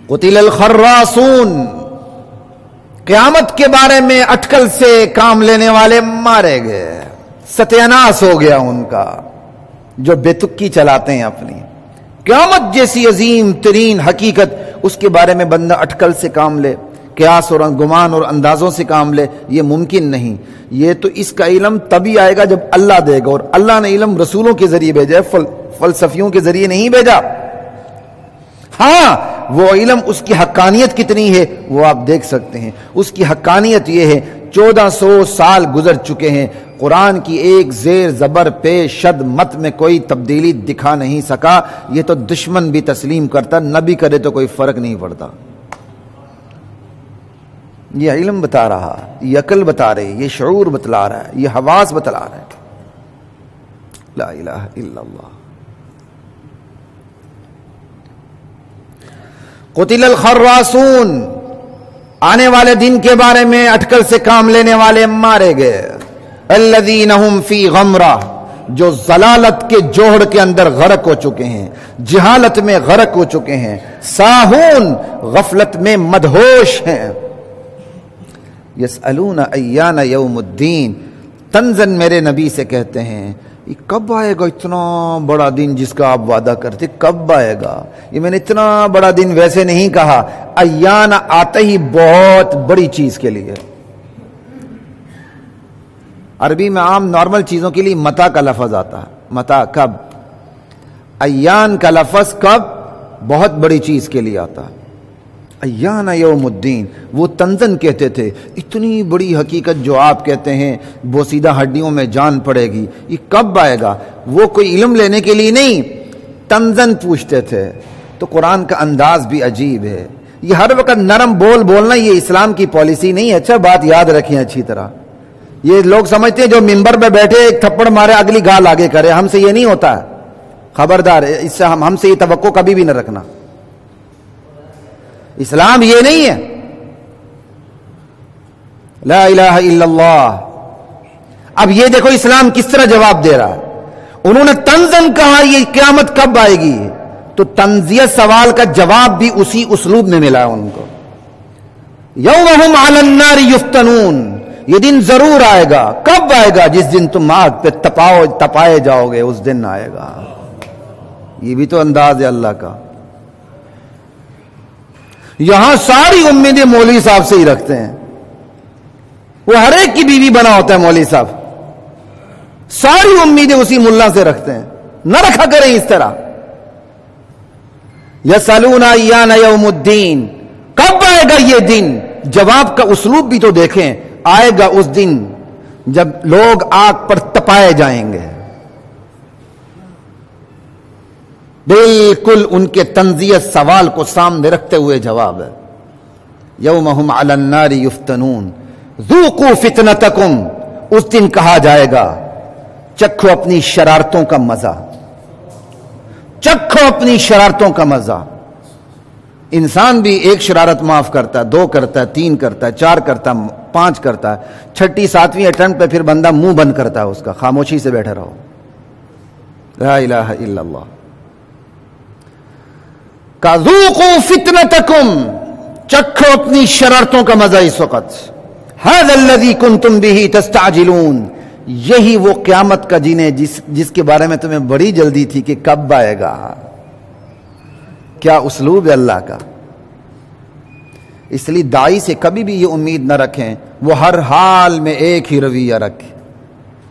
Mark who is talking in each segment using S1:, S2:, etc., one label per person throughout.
S1: قتل الخراسون، قیامت کے بارے میں اٹکل سے کام لینے والے مارے گئے، ستیاناس ہو گیا ان کا، جو بے تکی چلاتے ہیں اپنی۔ قیامت جیسی عظیم ترین حقیقت، اس کے بارے میں بندہ اٹکل سے کام لے، قیاس اور گمان اور اندازوں سے کام لے، یہ ممکن نہیں۔ یہ تو اس کا علم تبھی آئے گا جب اللہ دے گا، اور اللہ نے علم رسولوں کے ذریعے بھیجا ہے، فلسفیوں کے ذریعے نہیں بھیجا۔ ہاں وہ علم، اس کی حقانیت کتنی ہے وہ آپ دیکھ سکتے ہیں۔ اس کی حقانیت یہ ہے 1400 سال گزر چکے ہیں، قرآن کی ایک زیر زبر پیش شد مت میں کوئی تبدیلی دکھا نہیں سکا۔ یہ تو دشمن بھی تسلیم کرتا، نبی کرے تو کوئی فرق نہیں پڑتا۔ یہ علم بتا رہا، یہ عقل بتا رہی، یہ شعور بتلا رہا ہے، یہ حواس بتلا رہا ہے۔ لا الہ الا اللہ۔ قتل الخراسون، آنے والے دن کے بارے میں اٹکل سے کام لینے والے مارے گئے۔ الذین هم فی غمرہ، جو ضلالت کے جوہڑ کے اندر غرق ہو چکے ہیں، جہالت میں غرق ہو چکے ہیں، ساہون، غفلت میں مدہوش ہیں۔ یسألون ایان یوم الدین، طنزاً میرے نبی سے کہتے ہیں یہ کب آئے گا اتنا بڑا دن جس کا آپ وعدہ کرتے، کب آئے گا؟ یہ میں نے اتنا بڑا دن ویسے نہیں کہا، ایان آتا ہی بہت بڑی چیز کے لیے۔ عربی میں عام نارمل چیزوں کے لیے متا کا لفظ آتا ہے، متا کب، ایان کا لفظ کب بہت بڑی چیز کے لیے آتا ہے۔ ایان یوم الدین، وہ طنزاً کہتے تھے اتنی بڑی حقیقت جو آپ کہتے ہیں بوسیدہ ہڈیوں میں جان پڑے گی، یہ کب آئے گا؟ وہ کوئی علم لینے کے لیے نہیں، طنزاً پوچھتے تھے۔ تو قرآن کا انداز بھی عجیب ہے، یہ ہر وقت نرم بولنا یہ اسلام کی پالیسی نہیں ہے۔ اچھا بات یاد رکھیں اچھی طرح، یہ لوگ سمجھتے ہیں جو ممبر پہ بیٹھے ایک تھپڑ مارے اگلی گال آگے کرے، ہم سے یہ نہیں ہوتا ہے، خبردار، اس سے ہم سے یہ توقع کبھی بھی نہ رکھنا۔ اسلام یہ نہیں ہے۔ لا الہ الا اللہ۔ اب یہ دیکھو اسلام کس طرح جواب دے رہا ہے۔ انہوں نے طنزاً کہا یہ قیامت کب آئے گی، تو طنزیہ سوال کا جواب بھی اسی اسلوب میں ملا ان کو۔ یوم ہم علی النار یفتنون، یہ دن ضرور آئے گا۔ کب آئے گا؟ جس دن تم آگ پہ تپائے جاؤ گے، اس دن آئے گا۔ یہ بھی تو انداز ہے اللہ کا۔ یہاں ساری امیدیں مولوی صاحب سے ہی رکھتے ہیں، وہ ہر ایک کی بیوی بنا ہوتا ہے مولوی صاحب، ساری امیدیں اسی ملا سے رکھتے ہیں۔ نہ رکھا کریں اس طرح۔ یسألون ایان یوم الدین، کب آئے گا یہ دن؟ جواب کا اسلوب بھی تو دیکھیں، آئے گا اس دن جب لوگ آگ پر تپائے جائیں گے۔ بالکل ان کے طنزیہ سوال کو سامنے رکھتے ہوئے جواب ہے۔ یوم ہم علی النار یفتنون ذوقوا فتنتکم، اس دن کہا جائے گا چکھو اپنی شرارتوں کا مزہ، چکھو اپنی شرارتوں کا مزہ۔ انسان بھی ایک شرارت معاف کرتا ہے، 2 کرتا ہے، 3 کرتا ہے، 4 کرتا ہے، 5 کرتا ہے، 6 7ویں اٹمپٹ پہ پھر بندہ منہ بند کرتا ہے اس کا، خاموشی سے بیٹھے رہو۔ لا الہ الا اللہ۔ ذوقوا فتنتکم، چکھو اپنی شرارتوں کا مزہ اس وقت۔ ھذا الذی کنتم بہ تستعجلون، یہی وہ قیامت کا دن ہے جس کے بارے میں تمہیں بڑی جلدی تھی کہ کب آئے گا۔ کیا اسلوب ہے اللہ کا۔ اس لیے داعی سے کبھی بھی یہ امید نہ رکھیں وہ ہر حال میں ایک ہی رویہ رکھے،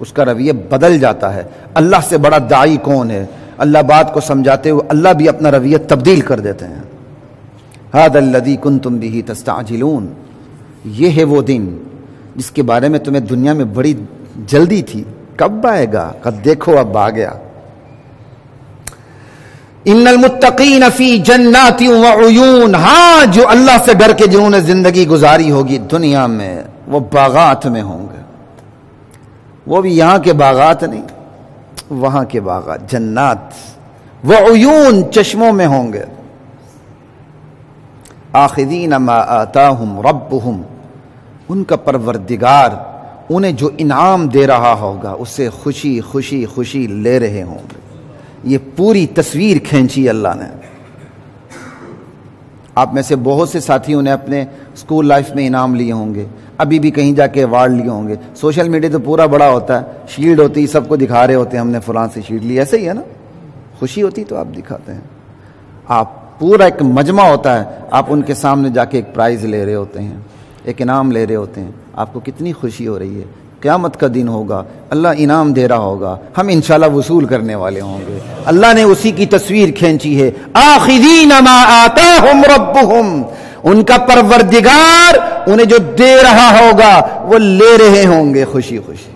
S1: اس کا رویہ بدل جاتا ہے۔ اللہ سے بڑا داعی کون ہے؟ اللہ بات کو سمجھاتے ہوئے اللہ بھی اپنا رویہ تبدیل کر دیتے ہیں۔ ھذا الذی کنتم بہ تستعجلون، یہ ہے وہ دن جس کے بارے میں تمہیں دنیا میں بڑی جلدی تھی، کب آئے گا؟ قد دیکھو اب آ گیا۔ ان المتقین فی جنات وعیون، ہاں جو اللہ سے ڈر کے جنہوں نے زندگی گزاری ہوگی دنیا میں وہ باغات میں ہوں گے۔ وہ بھی یہاں کے باغات نہیں، وہاں کے باغات، جنات وعیون، چشموں میں ہوں گے۔ آخذین ما آتاہم ربہم، ان کا پروردگار انہیں جو انعام دے رہا ہوگا اس سے خوشی خوشی خوشی لے رہے ہوں گے۔ یہ پوری تصویر کھینچی اللہ نے۔ آپ میں سے بہت سے ساتھیوں نے اپنے اسکول لائف میں انعام لیے ہوں گے، ابھی بھی کہیں جا کے ایوارڈ لیے ہوں گے. سوشل میڈیا تو پورا بڑا ہوتا ہے، شیلڈ ہوتی ہے، سب کو دکھا رہے ہوتے ہیں ہم نے فلاں سے شیلڈ لی. ایسے ہی ہے نا، خوشی ہوتی تو آپ دکھاتے ہیں. آپ پورا ایک مجمع ہوتا ہے، آپ ان کے سامنے جا کے ایک پرائز لے رہے ہوتے ہیں، ایک انعام لے رہے ہوتے ہیں. آپ کو کتنی خوشی ہو رہی ہے. قیامت کا دن ہوگا، اللہ انعام دے رہا ہوگا، ہم انشاءاللہ وصول کرنے والے ہوں گے. اللہ نے اسی کی تصویر کھینچی ہے، آخذین ما آتاہم ربہم، ان کا پروردگار انہیں جو دے رہا ہوگا وہ لے رہے ہوں گے خوشی خوشی.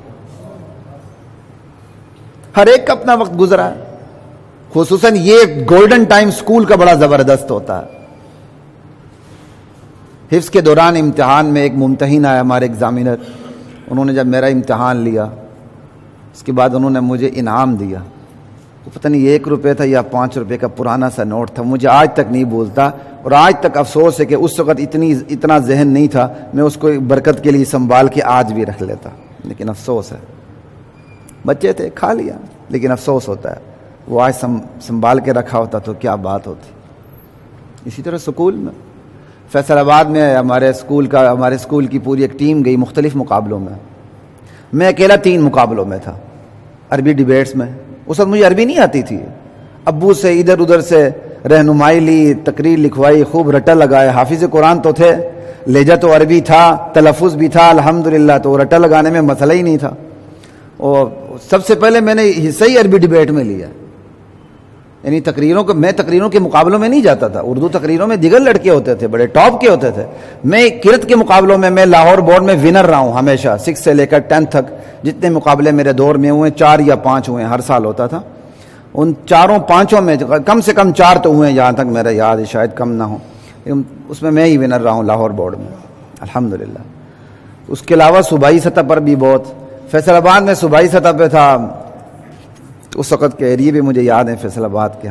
S1: ہر ایک کا اپنا وقت گزرا ہے. خصوصاً یہ گولڈن ٹائم سکول کا بڑا زبردست ہوتا ہے. حفظ کے دوران امتحان میں ایک ممتحن آیا، ہمارے ایگزامینر. انہوں نے جب میرا امتحان لیا اس کے بعد انہوں نے مجھے انعام دیا. وہ پتہ نہیں 1 روپے تھا یا 5 روپے کا پرانا سا نوٹ تھا، مجھے آج تک نہیں بھولتا. اور آج تک افسوس ہے کہ اس وقت اتنا ذہن نہیں تھا، میں اس کو برکت کے لیے سنبھال کے آج بھی رکھ لیتا. لیکن افسوس ہے، بچے تھے کھا لیا، لیکن افسوس ہوتا ہے وہ آج سنبھال کے رکھا ہوتا تو کیا بات ہوتی. اسی طرح سکول میں فیصل آباد میں ہمارے اسکول کی پوری ایک ٹیم گئی مختلف مقابلوں میں. میں اکیلا 3 مقابلوں میں تھا. عربی ڈیبیٹس میں، اس وقت مجھے عربی نہیں آتی تھی. ابو سے ادھر ادھر سے رہنمائی لی، تقریر لکھوائی، خوب رٹا لگائے. حافظ قرآن تو تھے، لہجہ تو عربی تھا، تلفظ بھی تھا الحمدللہ، تو رٹا لگانے میں مسئلہ ہی نہیں تھا. اور سب سے پہلے میں نے حصہ ہی عربی ڈیبیٹ میں لیا. یعنی تقریروں کے مقابلوں میں نہیں جاتا تھا. اردو تقریروں میں دیگر لڑکے ہوتے تھے، بڑے ٹاپ کے ہوتے تھے. میں قرات کے مقابلوں میں لاہور بورڈ میں ونر رہا ہوں ہمیشہ، 6 سے لے کر 10 تک. جتنے مقابلے میرے دور میں ہوئے 4 یا 5 ہوئے، ہر سال ہوتا تھا. ان 4-5 میں کم سے کم 4 تو ہوئے، جہاں تک میرا یاد ہے، شاید کم نہ ہو. اس میں ہی ونر رہا ہوں لاہور بورڈ میں الحمدللہ. اس کے علاوہ صوبائی سطح پر بھی بہت. فیصل آباد میں صوبائی سطح پہ تھا، اس وقت کے ایریے بھی مجھے یاد ہے فیصل آباد کے.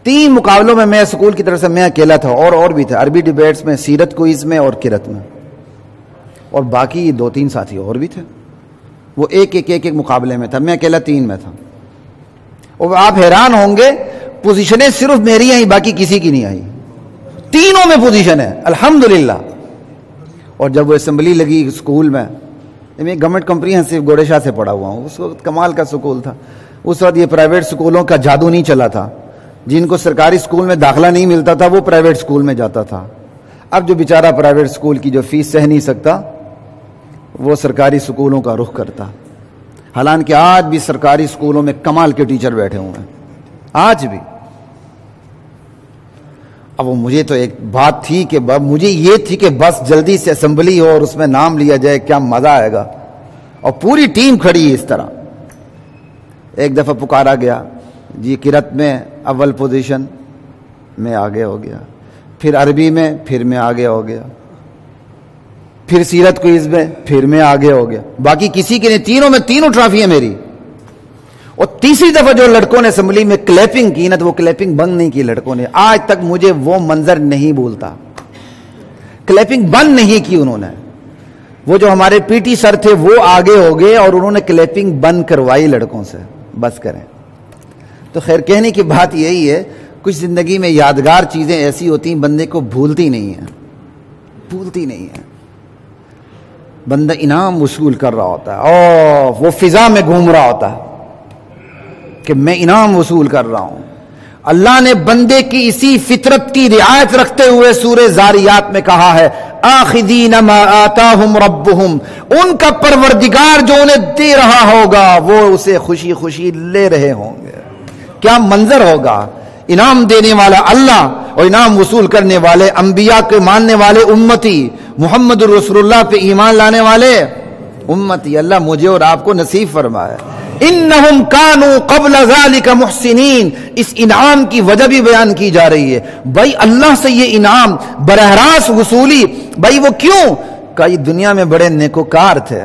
S1: 3 مقابلوں میں اسکول کی طرف سے میں اکیلا تھا، اور بھی تھا. عربی ڈیبیٹس میں، سیرت کوئز میں اور قرات میں. اور باقی 2-3 ساتھی اور بھی تھے. وہ ایک مقابلے میں تھا، میں اکیلا 3 میں تھا. اور آپ حیران ہوں گے، پوزیشنیں صرف میری آئیں، باقی کسی کی نہیں آئی. تینوں میں پوزیشن ہے الحمدللہ. اور جب وہ اسمبلی لگی اسکول میں، میں گورنمنٹ کمپریہنسو گوڑے شاہ سے پڑھا ہوا ہوں. اس وقت کمال کا سکول تھا. اس وقت یہ پرائیویٹ سکولوں کا جادو نہیں چلا تھا. جن کو سرکاری سکول میں داخلہ نہیں ملتا تھا وہ پرائیویٹ سکول میں جاتا تھا. اب جو بیچارہ پرائیویٹ سکول کی جو فیس سہ نہیں سکتا، وہ سرکاری سکولوں کا رخ کرتا. حالانکہ آج بھی سرکاری سکولوں میں کمال کے ٹیچر بیٹھے ہوئے ہیں، آج بھی. اب وہ مجھے تو ایک بات تھی کہ مجھے یہ تھی کہ بس جلدی سے اسمبلی ہو اور اس میں نام لیا جائے، کیا مزہ آئے گا. اور پوری ٹیم کھڑی اس طرح. ایک دفعہ پکارا گیا، جی قرات میں اول پوزیشن، میں آگے ہو گیا. پھر عربی میں، پھر میں آگے ہو گیا. پھر سیرت کوئز میں، پھر میں آگے ہو گیا. باقی کسی کے نہیں. تینوں میں 3 ٹرافی ہیں میری. اور تیسری دفعہ جو لڑکوں نے اسمبلی میں کلیپنگ کی نا، تو وہ کلیپنگ بند نہیں کی لڑکوں نے. آج تک مجھے وہ منظر نہیں بھولتا. کلیپنگ بند نہیں کی انہوں نے. وہ جو ہمارے پی ٹی سر تھے وہ آگے ہو گئے اور انہوں نے کلیپنگ بند کروائی لڑکوں سے. بس کریں. تو خیر کہنے کی بات یہی ہے، کچھ زندگی میں یادگار چیزیں ایسی ہوتی ہیں بندے کو بھولتی نہیں ہیں. بندہ انعام وصول کر رہا ہوتا ہے اور وہ فضا میں گھوم رہا ہوتا ہے کہ میں انعام وصول کر رہا ہوں. اللہ نے بندے کی اسی فطرت کی رعایت رکھتے ہوئے سورہ زاریات میں کہا ہے، آخذین ما آتاہم ربہم، ان کا پروردگار جو انہیں دے رہا ہوگا وہ اسے خوشی خوشی لے رہے ہوں گے. کیا منظر ہوگا. انعام دینے والا اللہ اور انعام وصول کرنے والے انبیاء کے ماننے والے امتی، محمد الرسول اللہ پہ ایمان لانے والے امتی. اللہ مجھے اور آپ کو نصیب فرمائے. انہم کانوا قبل ذالک محسنین. اس انعام کی وجہ بھی بیان کی جا رہی ہے. بھائی اللہ سے یہ انعام براہ راست وصولی، بھائی وہ کیوں؟ کہ دنیا میں بڑے نیکوکار تھے،